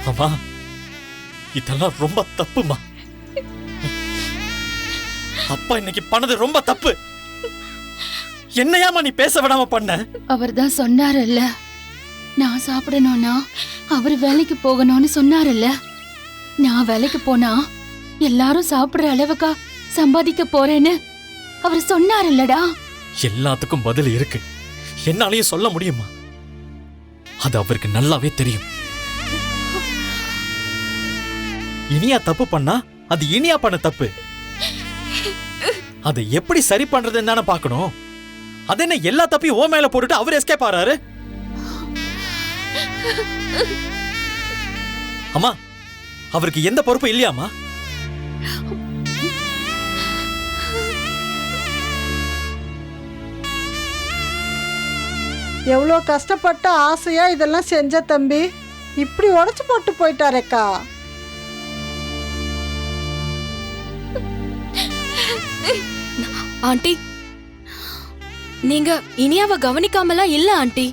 அம்மா, இதெல்லாம் ரொம்ப தப்புமா. அப்பா இன்னைக்கு பண்ணது ரொம்ப தப்பு. என்னையாமா நீ பேச விடாம பண்ண? அவர் தான் சொன்னாரல்ல, நான் சாப்பிடணும்னா அவர் வேலைக்கு போகணும்னு சொன்னாரல்ல. நான் வேலைக்கு போனா எல்லாரும் சாப்பிடுற அளவுக்கா சம்பாதிக்க போறேன்னு அவர் சொன்னாரல்லடா. எல்லாத்துக்கும் பதில் இருக்கு. என்னாலையும் சொல்ல முடியுமா? அது அவருக்கு நல்லாவே தெரியும். இனியா தப்பு பண்ணா அது இனியா பண்ண தப்பு. அதை எப்படி சரி பண்றதுன்னு தானே பாக்கணும். அது என்ன எல்லா தப்பையும் ஓ மேல போட்டுட்டு அவர் எஸ்கேப் ஆறாரு? அம்மா, அவருக்கு எந்த பொறுப்பும் இல்லையாமா? எவ்வளோ கஷ்டப்பட்டு ஆசையா இதெல்லாம் செஞ்ச தம்பி இப்படி உடைச்சு போட்டு போயிட்டாரேக்கா. ஆண்டி, நீங்க இனியாவை கவனிக்காமலாம் இல்ல ஆண்டி.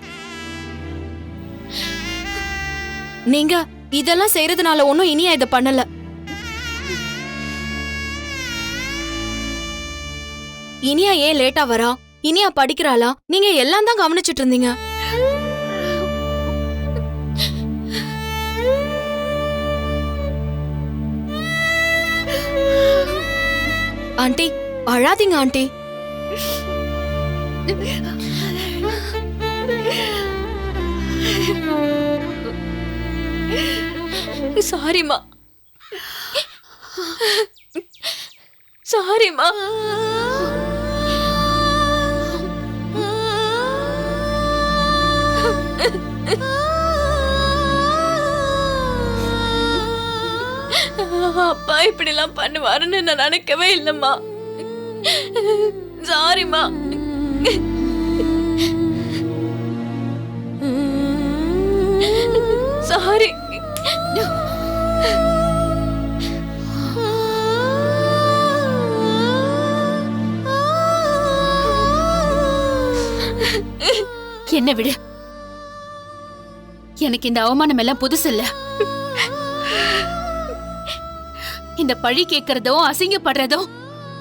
நீங்க இதெல்லாம் செய்யறதுனால ஒன்னும் இனியா இத பண்ணல. இனியா ஏன் லேட்டா வரா, இனியா படிக்கிறாளா, நீங்க எல்லாம் தான் கவனிச்சிட்டு இருந்தீங்க. ஆண்டி, அழாதீங்க ஆண்டி. சாரிமா, சாரிமா. அப்பா இப்படிலாம் பண்ணுவாருன்னு நான் நினைக்கவே இல்லம்மா. சாரிமா. சாரி. என்ன விடு, எனக்கு இந்த அவமானம் எல்லாம் புதுசு இல்ல. இந்த பழி கேட்கறதோ அசிங்கப்படுறதோ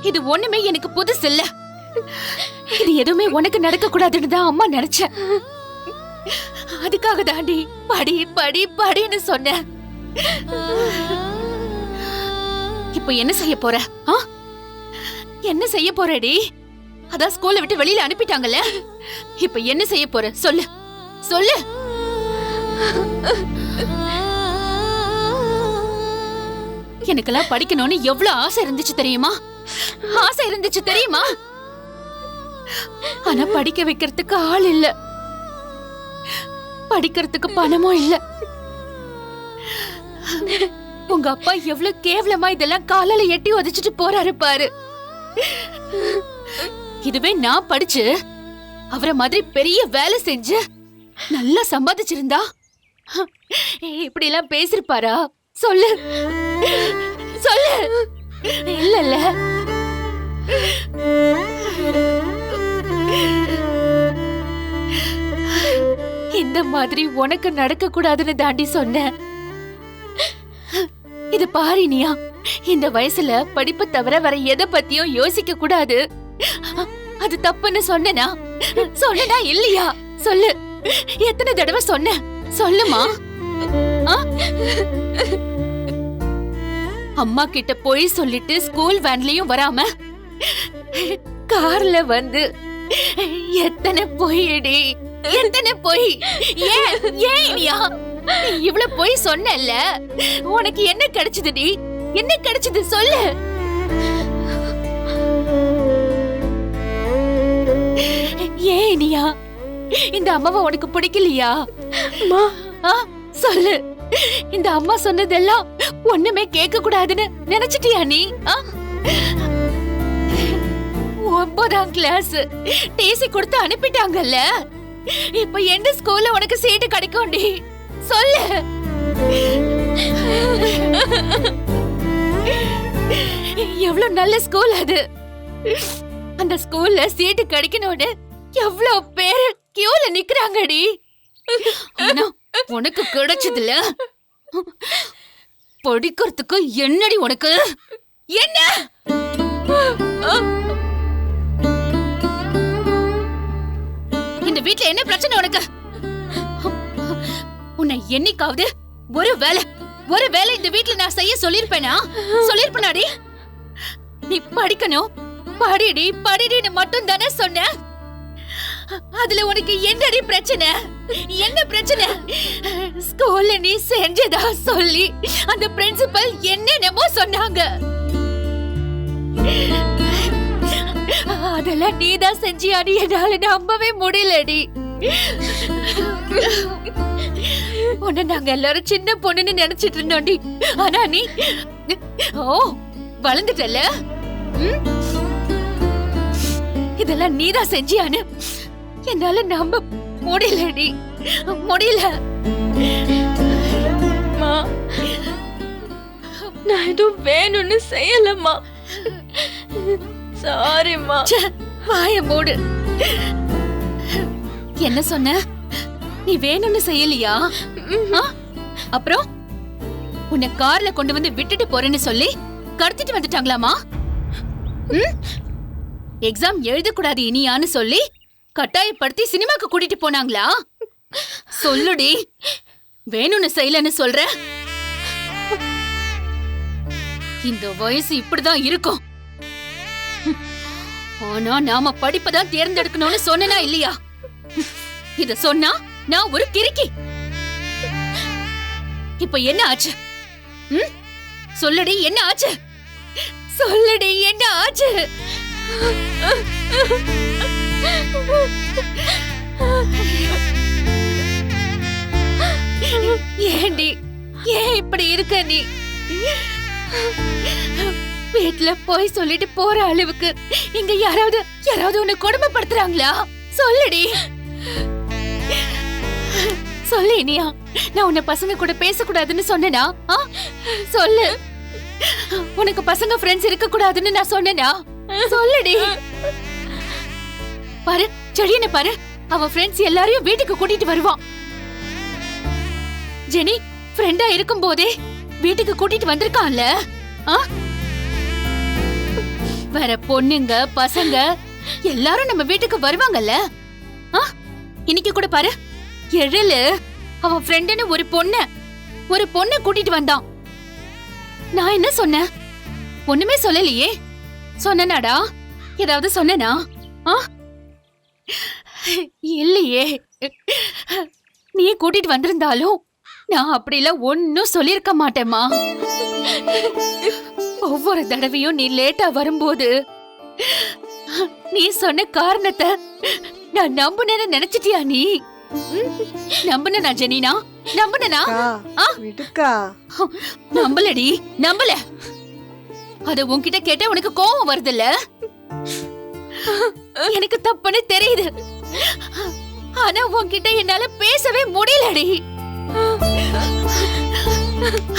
இது ஒண்ணுமே எனக்கு புதுசு இல்ல. இது எதுவுமே உனக்கு நடக்க கூடாதுன்னு தான் அம்மா நினைச்சேன். அதுக்காக தாண்டி படி படி படின்னு சொன்னேன். இப்ப என்ன செய்ய போற? என்ன செய்ய போறடி? அதான் ஸ்கூல்ல விட்டு வெளியில அனுப்பிட்டாங்கல்ல, இப்ப என்ன செய்ய போற சொல்லு சொல்லு. எனக்கெல்லாம் படிக்கணும்னு எவ்வளவு ஆசை இருந்துச்சு தெரியுமா? ஆசை இருந்துச்சு தெரியுமா? ஆனா படிக்க வைக்கிறதுக்கு ஆள் இல்ல, படிக்கிறதுக்கு பணமும் இல்ல. உங்க அப்பா எவ்வளவு கேவலமா இதெல்லாம் காலால எட்டி உதைச்சிட்டு போறாரு பாரு. இதுவே நான் படிச்சு அவரை மாதிரி பெரிய வேலை செஞ்சு நல்லா சம்பாதிச்சிருந்தா இப்படி எல்லாம் பேசிருப்பாரா? சொல்லு சொல்லு. இல்ல இந்த மாதிரி உனக்கு நடக்க கூடாதுன்னு தாண்டி சொன்னேன். இது பாரினியா, இந்த வயசுல படிப்பு தவிர வேற எதை பத்தியும் யோசிக்க கூடாது. அது தப்புன்னு சொன்னா சொன்னா இல்லையா? சொல்லு. எத்தனை தடவை சொன்ன சொல்லுமா? அம்மா கிட்ட போய் சொல்லிட்டு ஸ்கூல் வேன்லயும் வராம கார்ல வந்து எத்தனை பொய்யடி, எத்தனை பொய். ஏன் ஏன் இனியா இவ்வளவு பொய் சொன்னல? உனக்கு என்ன கிடைச்சதுடி? என்ன கிடைச்சது சொல்லு. ஏன் இனியா இந்த அம்மாவை உனக்கு பிடிக்கலையா? சொல்லு. இந்த அம்மா சொன்னதெல்லாம் ஒண்ணுமே கேட்க கூடாதுன்னு நினைச்சிட்டியா நீ? 9ஆம் கிளாஸ் டிசி கொடுத்து அனுப்பிட்டாங்கல்ல, இப்ப எந்த ஸ்கூல்ல உனக்கு சீட்டு கிடைக்கும்டி? சொல்லு. எவ்வளவு நல்ல ஸ்கூல் அது. அந்த ஸ்கூல்ல சீட்டு கிடைக்கணும்னு எவ்வளவு பேரு கியூல நிக்கறாங்கடி. ஆனா உனக்கு கிடைச்சதுல படிக்கிறதுக்கு என்னடி உனக்கு? என்ன இந்த வீட்ல என்ன பிரச்சனை உனக்கு? உன்னை என்னைக்காவது ஒரு வேலை இந்த வீட்ல நான் செய்ய சொல்லிருப்பேனாடி? நீ படிக்கணும், படிடின்னு மட்டும் தானே சொன்ன. அதுல உனக்கு என்னடி பிரச்சனை? என்ன பிரச்சனை? ஸ்கூல்ல நீ செஞ்சதா சொல்லி அந்த பிரின்சிபல் என்னென்னமோ சொன்னாங்க. அதெல்லாம் நீதான் செஞ்சியாடி? என்னால நம்பவே முடியலடி. உன்னை நாங்க எல்லாரும் சின்ன பொண்ணுன்னு நினைச்சிட்டு இருந்தோண்டி. ஆனா நீ வளர்ந்துட்டல. இதெல்லாம் நீதான் செஞ்சியான்னு என்னால நம்ப முடியலடி, முடியல. நான் எதுவும் வேணும்னு செய்யலம்மா. சாரிம்மா. வாய மூடு. என்ன சொன்ன? நீ வேணும்னு செய்யலையா? அப்புறம் உன்னை கார்ல கொண்டு வந்து விட்டுட்டு போறேன்னு சொல்லி கடத்திட்டு வந்துட்டாங்களாமா? எக்ஸாம் எழுதக்கூடாது இனியான்னு சொல்லி கட்டாயப்படுத்தி சினிமாக்கு கூட்டிட்டு போனாங்களா? சொல்லுடி, வேணும்னு செய்யலன்னு சொல்ற. இந்த வயசு இப்படிதான் இருக்கும். ஆனா நாம படிப்பதான் தேர்ந்தெடுக்கணும்னு சொன்னா இல்லையா? இத சொன்னா நான் ஒரு கிறுக்கி. இப்ப என்ன ஆச்சு? சொல்லுடி, என்ன ஆச்சு? சொல்லுடி, என்ன ஆச்சு? ஏண்டி, ஏன் இப்படி இருக்க நீ? வீட்ல போய் சொல்லிட்டு போற அளவுக்கு இங்க யாராவது உன்னை கொடுமைப்படுத்துறாங்களா? சொல்லுடி, சொல்லு. இனியா, நான் உன்னை பசங்க கூட பேசக்கூடாதுன்னு சொன்னேனா? சொல்லு. உனக்கு பசங்க ஃப்ரெண்ட்ஸ் இருக்க கூடாதுன்னு நான் சொன்னேனா? சொல்லுடி. பாரு, செடியனை பாரு, அவன் ஃப்ரெண்ட்ஸ் எல்லாரையும் வீட்டுக்கு கூட்டிட்டு வருவான். ஜெனி ஃப்ரெண்டா இருக்கும் போதே வீட்டுக்கு கூட்டிட்டு வந்திருக்கான்ல. வேற பொண்ணுங்க பசங்க எல்லாரும் நம்ம வீட்டுக்கு வருவாங்கல்ல. இன்னைக்கு கூட பாரு, எழிலு அவன் ஃப்ரெண்டுன்னு ஒரு பொண்ண கூட்டிட்டு வந்தான். நான் என்ன சொன்னேன்? ஒண்ணுமே சொல்லலையே. சொன்னனாடா? ஏதாவது சொன்னனா? இல்லையே. நீ கூட்டிட்டு வந்திருந்தாலும் நான் அப்படிலாம் ஒன்னும் சொல்லிருக்க மாட்டேமா. ஒவ்வொரு தடவையும் நீ லேட்டா வரும்போது நீ சொன்ன காரணத்தை நான் நம்புனேன்னு நினைச்சிட்டியா நீ? நம்புனா ஜெனினா? நம்புனா? நம்பலடி, நம்பல. அத உன்கிட்ட கேட்ட உனக்கு கோவம் வருதுல்ல? எனக்கு தப்புன்னு தெரியுது. ஆனா உன்கிட்ட என்னால பேசவே முடியலடி.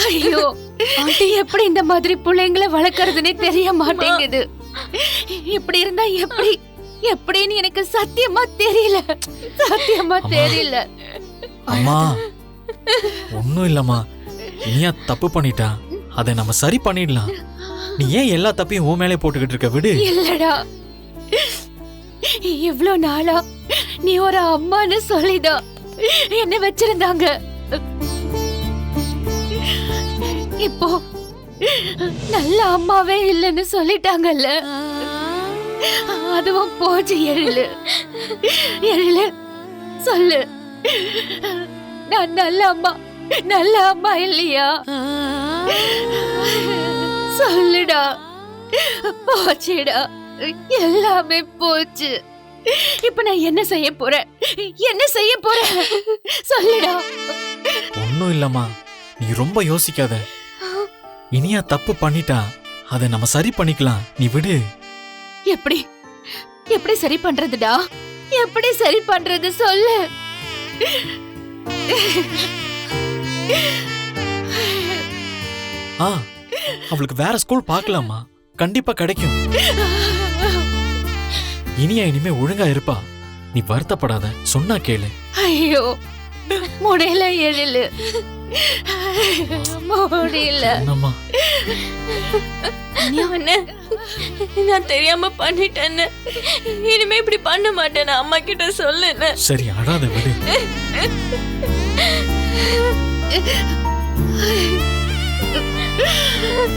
ஐயோ, எப்படி இந்த மாதிரி பிள்ளைங்களை வளர்க்கறதுன்னே தெரிய மாட்டேங்குது. இப்படி இருந்தா எப்படின்னு எனக்கு சத்தியமா தெரியல. அம்மா, ஒண்ணும் இல்லம்மா. நீயா தப்பு பண்ணிட்டா, அதை நம்ம சரி பண்ணிடலாம். நீ ஏன் எல்லா தப்பையும் உன் மேலே போட்டுக்கிட்டு இருக்க? விடு. இல்லடா, இவ்ளோ நாளா நீ ஒரு அம்மான்னு சொல்லிதான் என்ன வச்சிருந்தாங்க. இப்போ நல்ல அம்மாவே இல்லைன்னு சொல்லிட்டாங்கல்ல. அதுவும் போச்சு. எழிலு சொல்லு, நான் நல்ல அம்மா இல்லையா? சொல்லுடா. போச்சுடா, எல்லாமே போச்சு. இப்ப நான் என்ன செய்ய போறேன்? சொல்லுடா. ஒண்ணும் இல்லம்மா, நீ ரொம்ப யோசிக்காத. இனியா தப்பு பண்ணிட்டா, அதை நம்ம சரி பண்ணிக்கலாம். நீ விடு. எப்படி சரி பண்றதுடா? எப்படி சரி பண்றது சொல்லு. அவளுக்கு வேற ஸ்கூல் பார்க்கலாமா? கண்டிப்பா கிடைக்கும். இனியா இனிமே ஒழுங்கா இருப்பா. நீ வருத்தப்படாத, சொன்னா கேளு. ஐயோ, முடியல எழிலு. முடியல. என்னம்மா அண்ணே, நான் தெரியாம பண்ணிட்டேன்னு. இனிமே இப்படி பண்ண மாட்டேன். நான் அம்மா கிட்ட சொல்லுன்னு. சரி அழாத விடு.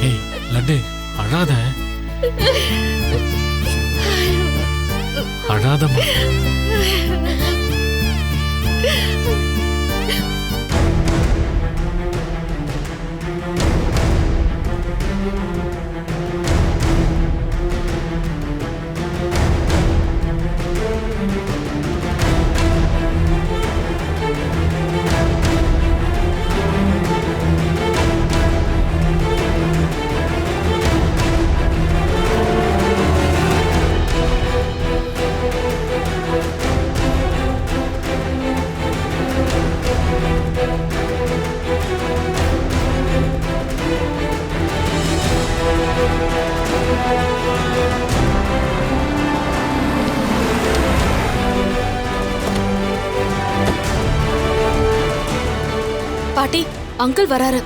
ஏய் லட்டு அழாத. அழாதம்மா. பாட்டி, அங்கிள் வராரு.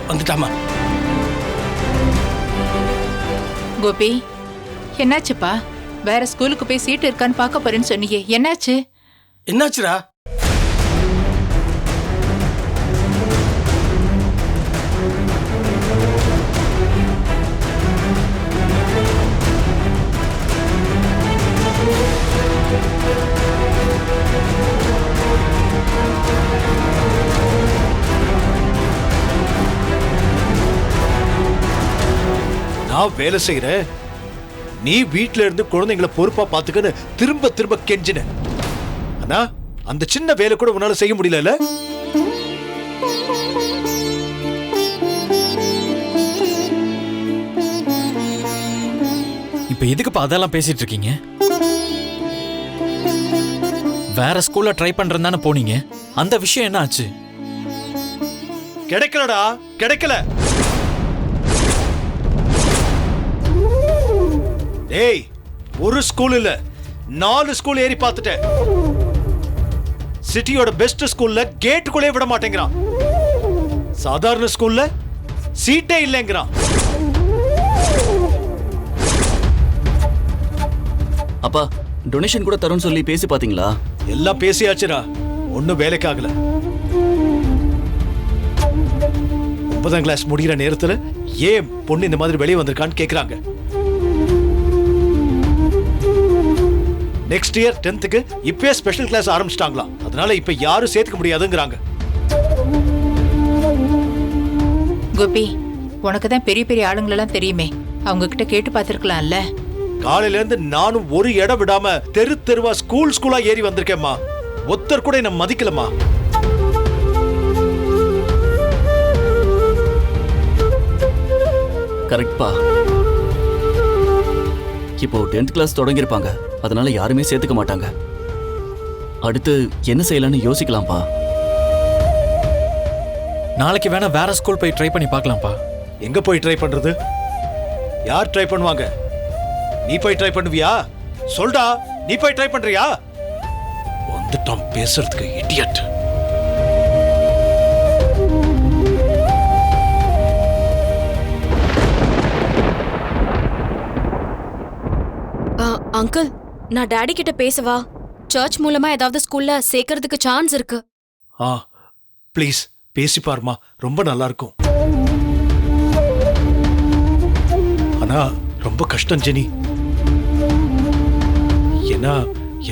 வந்துட்டாமா? கோபி, என்னாச்சுப்பா? வேற ஸ்கூலுக்கு போய் சீட் இருக்கான்னு பார்க்க போறேன்னு சொன்னீங்க, என்னாச்சு? என்னாச்சுடா? நான் வேலை செய்யறேன், நீ வீட்ல இருந்து குழந்தைங்களை பொறுப்பா பாத்துக்கன்னு திரும்ப திரும்ப கெஞ்சின. ஆனா அந்த சின்ன வேலை கூட உன்னால செய்ய முடியல. இப்ப எதுக்குப்பா அதெல்லாம் பேசிட்டு இருக்கீங்க? வேற ஸ்கூல்ல ட்ரை பண்றேன்னு தானே போனீங்க. அந்த விஷயம் என்ன ஆச்சு? கிடைக்கலடா, கிடைக்கல. டேய், ஒரு ஸ்கூல் இல்ல 4 ஸ்கூல் ஏறி பார்த்துட்டேன். சிட்டியோட பெஸ்ட் ஸ்கூல்ல கேட்டுக்குள்ளே விட மாட்டேங்கிறான். சாதாரண ஸ்கூல்ல சீட்டே இல்லைங்கிறான். அப்பா, டொனேஷன் கூட தரும்னு சொல்லி பேசி பாத்தீங்களா? எல்லாம் பேசியாச்சுடா, ஒன்னும் வேலைக்கு ஆகல. 9ஆம் கிளாஸ் முடிகிற நேரத்துல ஏன் பொண்ணு இந்த மாதிரி வெளியே வந்திருக்கான்னு கேக்குறாங்க. நெக்ஸ்ட் இயர் 10th இப்பவே ஸ்பெஷல் கிளாஸ் ஆரம்பிச்சிட்டாங்களாம். அதனால இப்ப யாரும் சேர்த்துக்க முடியாதுங்கிறாங்க. கோபி, உனக்கு தான் பெரிய பெரிய ஆளுங்களெல்லாம் தெரியுமே, அவங்க கிட்ட கேட்டு பார்த்திருக்கலாம்ல. காலையில இருந்து நானும் ஒரு இடம் விடாம தெரு தெருவா ஸ்கூலா ஏறி வந்திருக்கேம்மா. ஒருத்தர் கூட என்ன மதிக்கலம்மா. கரெக்ட்பா. இப்போ 10th கிளாஸ் தொடங்கியிருப்பாங்க, அதனால யாருமே சேர்த்துக்க மாட்டாங்க. அடுத்து என்ன செய்யலாம்னு யோசிக்கலாம்ப்பா. நாளைக்கு வேணா வேற ஸ்கூல் போய் ட்ரை பண்ணி பார்க்கலாம்ப்பா. எங்க போய் ட்ரை பண்றது? யார் ட்ரை பண்ணுவாங்க? நீ போய் ட்ரை பண்ணுவியா? சொல்டா, நீ போய் ட்ரை பண்றியா? வந்துட்டான் பேசுறதுக்கு இடியட். அங்கிள், நான் டாடி கிட்ட பேசவா? சர்ச் மூலமா ஏதாவது ஸ்கூல்ல சேர்க்கறதுக்கு சான்ஸ் இருக்கு. ப்ளீஸ் பேசி பாருமா, ரொம்ப நல்லா இருக்கும். ஆனா ரொம்ப கஷ்டம் ஜெனி. ஏன்னா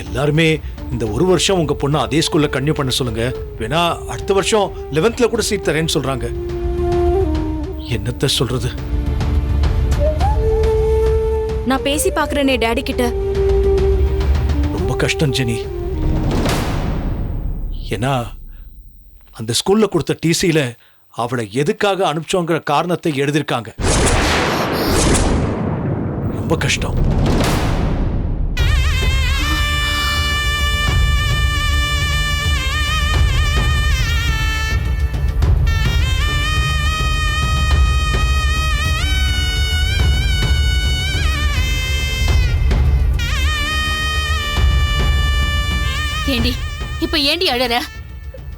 எல்லாருமே இந்த ஒரு வருஷம் உங்க பொண்ணு அதே ஸ்கூல்ல கன்டினியூ பண்ண சொல்லுங்க, வேணா அடுத்த வருஷம் 11th கூட சீட் தரேன்னு சொல்றாங்க. என்னத்த சொல்றது? நான் பேசி பாக்குறேனே டாடி கிட்ட. ரொம்ப கஷ்டம் ஜெனி. ஏன்னா அந்த ஸ்கூல்ல கொடுத்த டிசியில அவளை எதுக்காக அனுப்பிச்சோங்கிற காரணத்தை எழுதிருக்காங்க. ரொம்ப கஷ்டம். ஏண்டி இப்ப ஏண்டி அழற?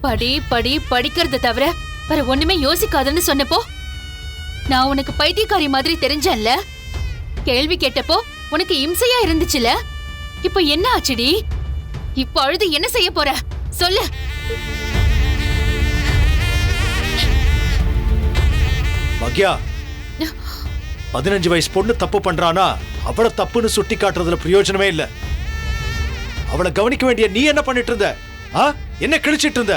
படி படி படிக்கிறத தவிர வேற ஒண்ணுமே யோசிக்காதன்னு சொன்னப்போ நான் உனக்கு பைத்தியக்காரி மாதிரி தெரிஞ்சேன்ல. கேள்வி கேட்டப்போ உனக்கு இம்சையா இருந்துச்சுல. இப்ப என்ன ஆச்சுடி? இப்ப அழுது என்ன செய்ய போற சொல்லு. பாக்யா, 15 வயசு பொண்ணு தப்பு பண்றானா அவளை தப்புன்னு சுட்டி காட்டுறதுல பிரயோஜனமே இல்ல. அவளை கவனிக்க வேண்டிய நீ என்ன பண்ணிட்டு இருந்த? என்ன கிழிச்சிட்டு இருந்த?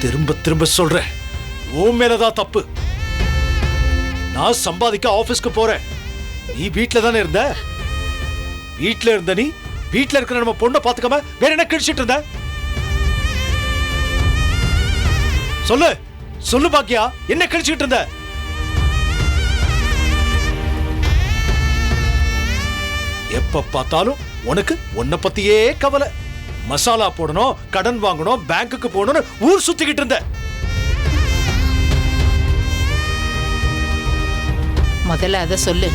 திரும்ப திரும்ப சொல்றேன், உன் மேலதான் தப்பு. நான் சம்பாதிக்க ஆபீஸ்க்கு போறேன், நீ வீட்ல தானே இருந்த. வீட்ல இருந்த நீ வீட்ல இருக்கிற நம்ம பொண்ணை பாத்துக்காம வேற என்ன கிழிச்சிட்டு இருந்த? சொல்லு சொல்லு பாக்கியா, என்ன கிழிச்சிட்டு இருந்த? எப்ப பார்த்தாலும் உனக்கு உன்னை பத்தியே கவலை. மசாலா போடணும், கடன் வாங்கணும், பேங்க்குக்கு போகணும்னு ஊர் சுத்திக்கிட்டு இருந்த. முதல்ல அத சொல்லு.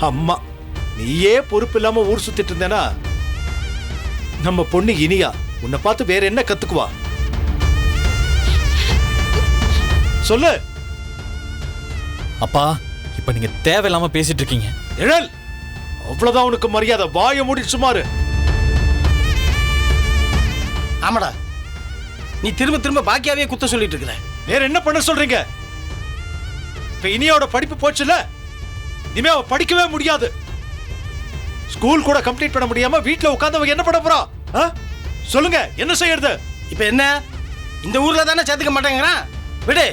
அம்மா, நீயே பொறுப்பு இல்லாம ஊர் சுத்திட்டு இருந்தேனா நம்ம பொண்ணு இனியா உன்னை பார்த்து வேற என்ன கத்துக்குவா? சொல்லு. அப்பா, இப்ப நீங்க தேவையில்லாம பேசிட்டு இருக்கீங்க. எழல், அவ்வளவுதான் உனக்கு மரியாதை. வாயை மூடி சுமாரு. ஆமாடா, நீ திரும்ப திரும்ப பாக்கியாவே குத்த சொல்லிட்டு இருக்கிற. வேற என்ன பண்ண சொல்றீங்க? இப்ப இனியோட படிப்பு போச்சுல, இனிமே அவ படிக்கவே முடியாது. ஸ்கூல் கூட கம்ப்ளீட் பண்ண முடியாம வீட்ல உட்கார்ந்து என்ன பண்ண போறா? சொல்லுங்க, என்ன செய்யறது? இப்ப என்ன, இந்த ஊர்ல தானே சேர்த்துக்க மாட்டேங்கிறான். விடு,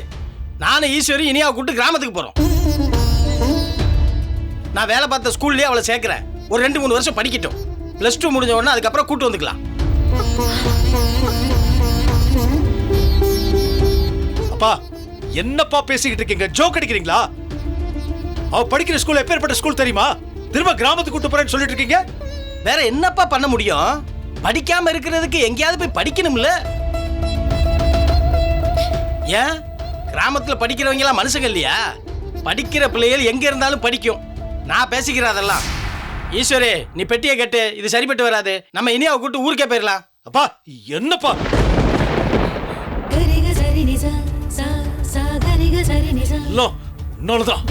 நானும் ஈஸ்வரி இனியாவை கூப்பிட்டு கிராமத்துக்கு போறோம். நான் வேலை பார்த்த ஸ்கூல்லயே அவளை சேர்க்கிறேன். ஒரு 2-3 வருஷம் படிக்கட்டும். +2 முடிஞ்ச உடனே அதுக்கப்புறம் கூட்டு வந்துக்கலாம். அப்பா, என்னப்பா பேசிக்கிட்டு இருக்கீங்க? ஜோக் அடிக்கிறீங்களா? அவ படிக்கிற ஸ்கூல் எப்பேற்பட்ட ஸ்கூல் தெரியுமா? திரும்ப கிராமத்துக்கு கூட்டு போறேன்னு சொல்லிட்டு இருக்கீங்க. வேற என்னப்பா பண்ண முடியும்? படிக்காம இருக்கிறதுக்கு எங்கேயாவது போய் படிக்கணும்ல. ஏன் கிராமத்துல படிக்கிறவங்க எல்லாம் மனுஷங்க இல்லையா? படிக்கிற பிள்ளைகள் எங்க இருந்தாலும் படிக்கும். நான் பேசிக்கிறேன் அதெல்லாம். ஈஸ்வரே, நீ பெட்டியை கட்டு. இது சரிப்பட்டு வராது. நம்ம இனியாவை கூட்டு ஊருக்கே போயிடலாம். அப்பா, என்னப்பா? உன்னாலதான்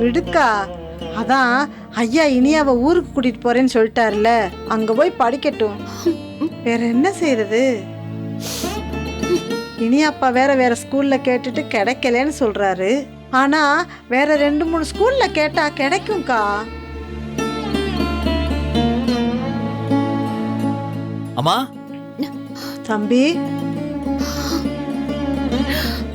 விடுக்கா. அதான் ஐயா இனியாவை ஊருக்கு கூட்டிட்டு போறேன்னு சொல்லிட்டாருல, அங்க போய் படிக்கட்டும். வேற என்ன செய்யறது? இனியாப்பா வேற ஸ்கூல்ல கேட்டுட்டு கிடைக்கலன்னு சொல்றாரு. ஆனா வேற 2-3 ஸ்கூல்ல கேட்டா கிடைக்கும்க்கா. அம்மா, தம்பி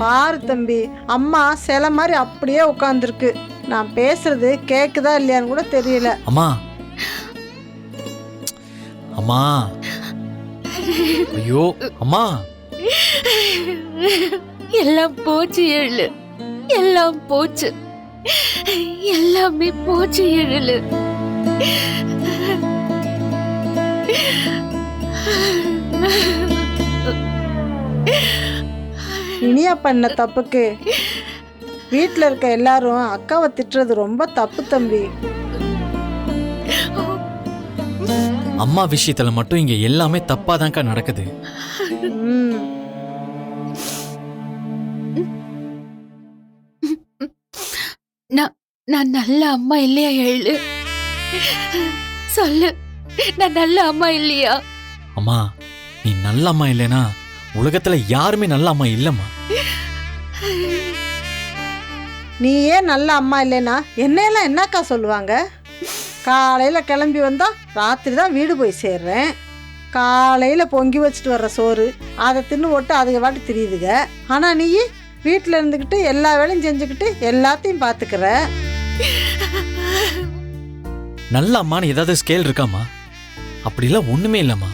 பாரு தம்பி, அம்மா சில மாதிரி அப்படியே உட்காந்துருக்கு. நான் பேசுறது கேக்குதா இல்லையான்னு கூட தெரியல. அம்மா அம்மா, ஐயோ அம்மா. எல்லாம் போச்சு எழு, எல்லாம் போச்சு, எல்லாமே போச்சு எழு. இனியா பண்ண தப்புக்கு வீட்டில் இருக்க எல்லாரும் அக்காவை திட்டுறது ரொம்ப தப்பு தம்பி. அம்மா விஷயத்துல மட்டும் இங்க எல்லாமே தப்பாதான்க்கா நடக்குது. ம். நான் நல்ல அம்மா இல்லையா எழு? சொல்லு, நான் நல்ல அம்மா இல்லையா? அம்மா, நீ நல்ல அம்மா இல்லைனா உலகத்துல யாருமே நல்ல அம்மா இல்லம்மா. நீ ஏன் நல்ல அம்மா இல்லைன்னா என்னையெல்லாம் என்னக்கா சொல்லுவாங்க? காலையில் கிளம்பி வந்தா ராத்திரி தான் வீடு போய் சேர்றேன். காலையில் பொங்கி வச்சுட்டு வர்ற சோறு அதை தின்னு போட்டு அதுக்கு வாட்டி தெரியுதுங்க. ஆனால் நீ வீட்டில் இருந்துக்கிட்டு எல்லா வேலையும் செஞ்சுக்கிட்டு எல்லாத்தையும் பார்த்துக்கிற. நல்ல அம்மான்னு ஏதாவது ஸ்கேல் இருக்காமா? அப்படிலாம் ஒண்ணுமே இல்லம்மா.